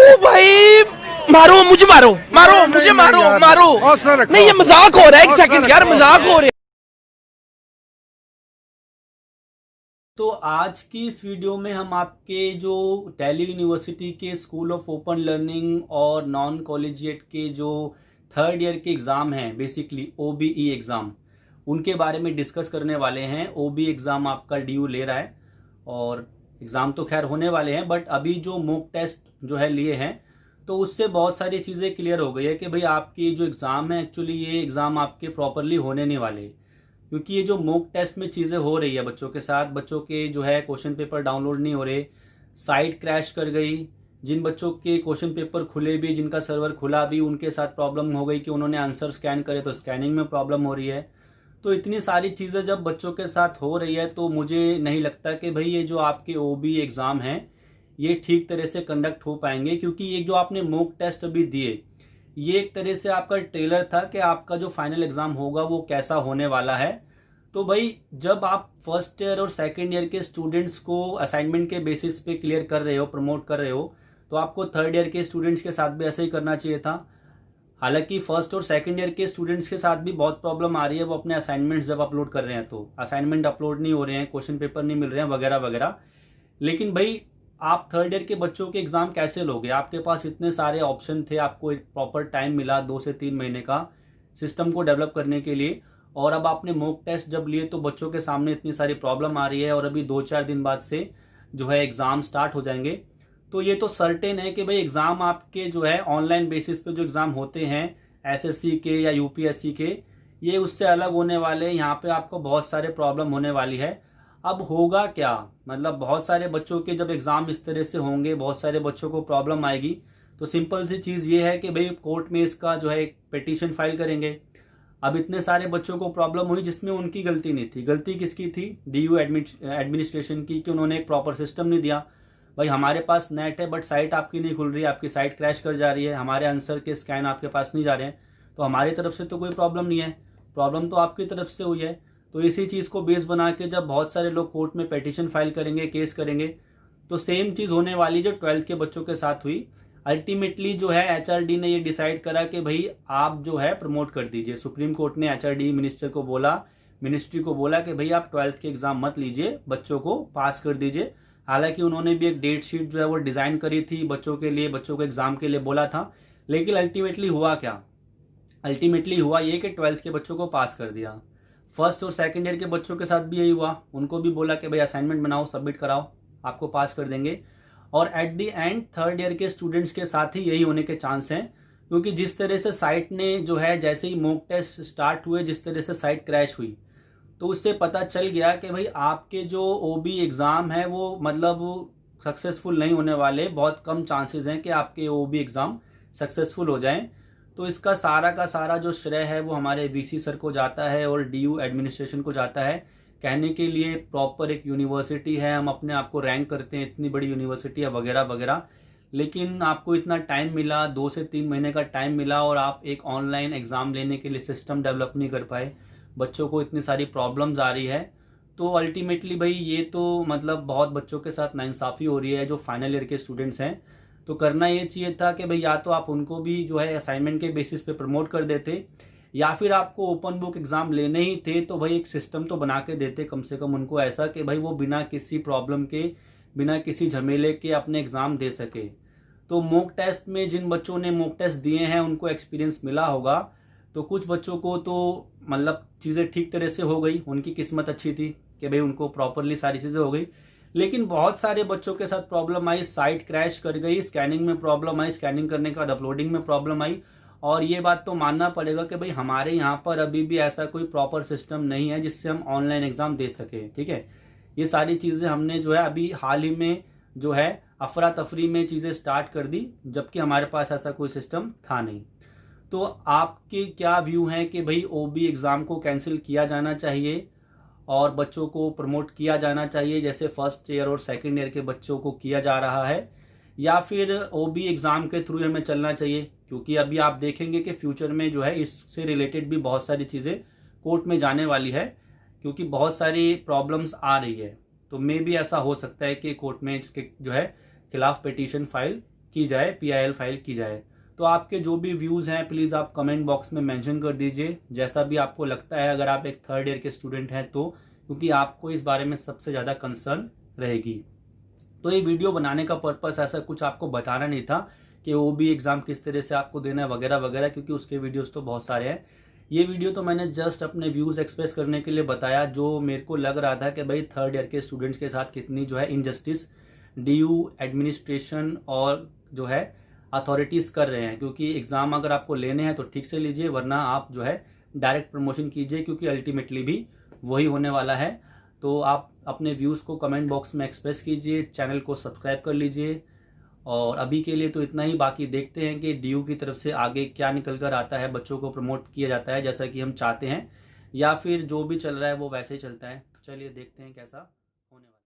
भाई मारो मुझे, मारो मारो मुझे, मारो मारो। नहीं ये मजाक हो रहा है, एक सेकंड यार, मजाक हो रहा है। तो आज की इस वीडियो में हम आपके जो दिल्ली यूनिवर्सिटी के स्कूल ऑफ ओपन लर्निंग और नॉन कॉलेजिएट के जो थर्ड ईयर के एग्ज़ाम हैं, बेसिकली ओबीई एग्ज़ाम, उनके बारे में डिस्कस करने वाले हैं। ओबी एग्ज़ाम आपका ड्यू ले रहा है और एग्ज़ाम तो खैर होने वाले हैं, बट अभी जो मॉक टेस्ट जो है लिए हैं तो उससे बहुत सारी चीज़ें क्लियर हो गई है कि भाई आपकी जो एग्ज़ाम है एक्चुअली ये एग्ज़ाम आपके प्रॉपरली होने नहीं वाले, क्योंकि ये जो मॉक टेस्ट में चीज़ें हो रही है बच्चों के साथ, बच्चों के जो है क्वेश्चन पेपर डाउनलोड नहीं हो रहे, साइट क्रैश कर गई। जिन बच्चों के क्वेश्चन पेपर खुले भी, जिनका सर्वर खुला भी, उनके साथ प्रॉब्लम हो गई कि उन्होंने आंसर स्कैन करे तो स्कैनिंग में प्रॉब्लम हो रही है। तो इतनी सारी चीज़ें जब बच्चों के साथ हो रही है तो मुझे नहीं लगता कि भाई ये जो आपके ओबी एग्ज़ाम हैं ये ठीक तरह से कंडक्ट हो पाएंगे, क्योंकि ये जो आपने मॉक टेस्ट अभी दिए ये एक तरह से आपका ट्रेलर था कि आपका जो फाइनल एग्ज़ाम होगा वो कैसा होने वाला है। तो भाई जब आप फर्स्ट ईयर और सेकंड ईयर के स्टूडेंट्स को असाइनमेंट के बेसिस पे क्लियर कर रहे हो, प्रमोट कर रहे हो, तो आपको थर्ड ईयर के स्टूडेंट्स के साथ भी ऐसा ही करना चाहिए था। हालांकि फर्स्ट और सेकंड ईयर के स्टूडेंट्स के साथ भी बहुत प्रॉब्लम आ रही है, वो अपने असाइनमेंट्स जब अपलोड कर रहे हैं तो असाइनमेंट अपलोड नहीं हो रहे हैं, क्वेश्चन पेपर नहीं मिल रहे हैं, वगैरह वगैरह। लेकिन भाई आप थर्ड ईयर के बच्चों के एग्ज़ाम कैसे लोगे? आपके पास इतने सारे ऑप्शन थे, आपको एक प्रॉपर टाइम मिला 2 से 3 महीने का सिस्टम को डेवलप करने के लिए, और अब आपने मॉक टेस्ट जब लिए तो बच्चों के सामने इतनी सारी प्रॉब्लम आ रही है और अभी 2-4 दिन बाद से जो है एग्ज़ाम स्टार्ट हो जाएंगे। तो ये तो सर्टेन है कि भाई एग्ज़ाम आपके जो है ऑनलाइन बेसिस पे जो एग्ज़ाम होते हैं एसएससी के या यूपीएससी के, ये उससे अलग होने वाले हैं। यहाँ पे आपको बहुत सारे प्रॉब्लम होने वाली है। अब होगा क्या, मतलब बहुत सारे बच्चों के जब एग्ज़ाम इस तरह से होंगे, बहुत सारे बच्चों को प्रॉब्लम आएगी, तो सिंपल सी चीज़ ये है कि भाई कोर्ट में इसका जो है एक पिटीशन फाइल करेंगे। अब इतने सारे बच्चों को प्रॉब्लम हुई जिसमें उनकी गलती नहीं थी। गलती किसकी थी? डीयू एडमिनिस्ट्रेशन की, कि उन्होंने एक प्रॉपर सिस्टम नहीं दिया। भाई हमारे पास नेट है बट साइट आपकी नहीं खुल रही है, आपकी साइट क्रैश कर जा रही है, हमारे आंसर के स्कैन आपके पास नहीं जा रहे हैं, तो हमारी तरफ से तो कोई प्रॉब्लम नहीं है, प्रॉब्लम तो आपकी तरफ से हुई है। तो इसी चीज़ को बेस बना के जब बहुत सारे लोग कोर्ट में पिटीशन फाइल करेंगे, केस करेंगे, तो सेम चीज़ होने वाली जो 12th के बच्चों के साथ हुई। अल्टीमेटली जो है एचआरडी ने ये डिसाइड करा कि भाई आप जो है प्रमोट कर दीजिए। सुप्रीम कोर्ट ने एचआरडी मिनिस्टर को बोला, मिनिस्ट्री को बोला कि भाई आप 12th के एग्जाम मत लीजिए, बच्चों को पास कर दीजिए। हालांकि उन्होंने भी एक डेट शीट जो है वो डिजाइन करी थी बच्चों के लिए, बच्चों को एग्जाम के लिए बोला था, लेकिन अल्टीमेटली हुआ क्या? अल्टीमेटली हुआ ये कि 12th के बच्चों को पास कर दिया। फर्स्ट और सेकंड ईयर के बच्चों के साथ भी यही हुआ, उनको भी बोला कि भाई असाइनमेंट बनाओ, सबमिट कराओ, आपको पास कर देंगे। और at the and third year के स्टूडेंट्स के साथ ही यही होने के चांस हैं, क्योंकि जिस तरह से साइट ने जो है, जैसे ही मॉक टेस्ट स्टार्ट हुए, जिस तरह से साइट क्रैश हुई, तो उससे पता चल गया कि भाई आपके जो ओबी एग्ज़ाम है वो मतलब सक्सेसफुल नहीं होने वाले। बहुत कम चांसेस हैं कि आपके ओबी एग्ज़ाम सक्सेसफुल हो जाएं। तो इसका सारा का सारा जो श्रेय है वो हमारे वीसी सर को जाता है और डीयू एडमिनिस्ट्रेशन को जाता है। कहने के लिए प्रॉपर एक यूनिवर्सिटी है, हम अपने आप को रैंक करते हैं इतनी बड़ी यूनिवर्सिटी है, वगैरह वगैरह, लेकिन आपको इतना टाइम मिला, 2 से 3 महीने का टाइम मिला, और आप एक ऑनलाइन एग्ज़ाम लेने के लिए सिस्टम डेवलप नहीं कर पाए, बच्चों को इतनी सारी प्रॉब्लम्स आ रही है। तो अल्टीमेटली भाई ये तो मतलब बहुत बच्चों के साथ नाइंसाफ़ी हो रही है जो फाइनल ईयर के स्टूडेंट्स हैं। तो करना ये चाहिए था कि भाई या तो आप उनको भी जो है असाइनमेंट के बेसिस पे प्रमोट कर देते, या फिर आपको ओपन बुक एग्ज़ाम लेने ही थे तो भाई एक सिस्टम तो बना के देते कम से कम उनको, ऐसा कि भाई वो बिना किसी प्रॉब्लम के, बिना किसी झमेले के अपने एग्ज़ाम दे सके। तो मॉक टेस्ट में जिन बच्चों ने मॉक टेस्ट दिए हैं उनको एक्सपीरियंस मिला होगा, तो कुछ बच्चों को तो मतलब चीज़ें ठीक तरह से हो गई, उनकी किस्मत अच्छी थी कि भाई उनको प्रॉपरली सारी चीज़ें हो गई। लेकिन बहुत सारे बच्चों के साथ प्रॉब्लम आई, साइट क्रैश कर गई, स्कैनिंग में प्रॉब्लम आई, स्कैनिंग करने के बाद अपलोडिंग में प्रॉब्लम आई। और ये बात तो मानना पड़ेगा कि भाई हमारे यहाँ पर अभी भी ऐसा कोई प्रॉपर सिस्टम नहीं है जिससे हम ऑनलाइन एग्ज़ाम दे सकें, ठीक है। ये सारी चीज़ें हमने जो है अभी हाल ही में जो है अफरा तफरी में चीज़ें स्टार्ट कर दी, जबकि हमारे पास ऐसा कोई सिस्टम था नहीं। तो आपके क्या व्यू हैं कि भाई ओबी एग्ज़ाम को कैंसिल किया जाना चाहिए और बच्चों को प्रमोट किया जाना चाहिए जैसे फर्स्ट ईयर और सेकंड ईयर के बच्चों को किया जा रहा है, या फिर ओबी एग्ज़ाम के थ्रू हमें चलना चाहिए? क्योंकि अभी आप देखेंगे कि फ्यूचर में जो है इससे रिलेटेड भी बहुत सारी चीज़ें कोर्ट में जाने वाली है, क्योंकि बहुत सारी प्रॉब्लम्स आ रही है। तो मे भी ऐसा हो सकता है कि कोर्ट में इसके जो है खिलाफ पिटीशन फाइल की जाए, PIL फाइल की जाए। तो आपके जो भी व्यूज़ हैं प्लीज़ आप कमेंट बॉक्स में मेंशन कर दीजिए, जैसा भी आपको लगता है, अगर आप एक थर्ड ईयर के स्टूडेंट हैं तो, क्योंकि आपको इस बारे में सबसे ज़्यादा कंसर्न रहेगी। तो ये वीडियो बनाने का पर्पस ऐसा कुछ आपको बताना नहीं था कि OB एग्ज़ाम किस तरह से आपको देना है वगैरह वगैरह, क्योंकि उसके वीडियोस तो बहुत सारे हैं। ये वीडियो तो मैंने जस्ट अपने व्यूज़ एक्सप्रेस करने के लिए बताया, जो मेरे को लग रहा था कि भाई थर्ड ईयर के स्टूडेंट्स के साथ कितनी जो है इनजस्टिस DU एडमिनिस्ट्रेशन और जो है अथॉरिटीज़ कर रहे हैं। क्योंकि एग्ज़ाम अगर आपको लेने हैं तो ठीक से लीजिए, वरना आप जो है डायरेक्ट प्रमोशन कीजिए, क्योंकि अल्टीमेटली भी वही होने वाला है। तो आप अपने व्यूज़ को कमेंट बॉक्स में एक्सप्रेस कीजिए, चैनल को सब्सक्राइब कर लीजिए। और अभी के लिए तो इतना ही, बाकी देखते हैं कि DU की तरफ से आगे क्या निकल कर आता है, बच्चों को प्रमोट किया जाता है जैसा कि हम चाहते हैं, या फिर जो भी चल रहा है वो वैसे ही चलता है। तो चलिए देखते हैं कैसा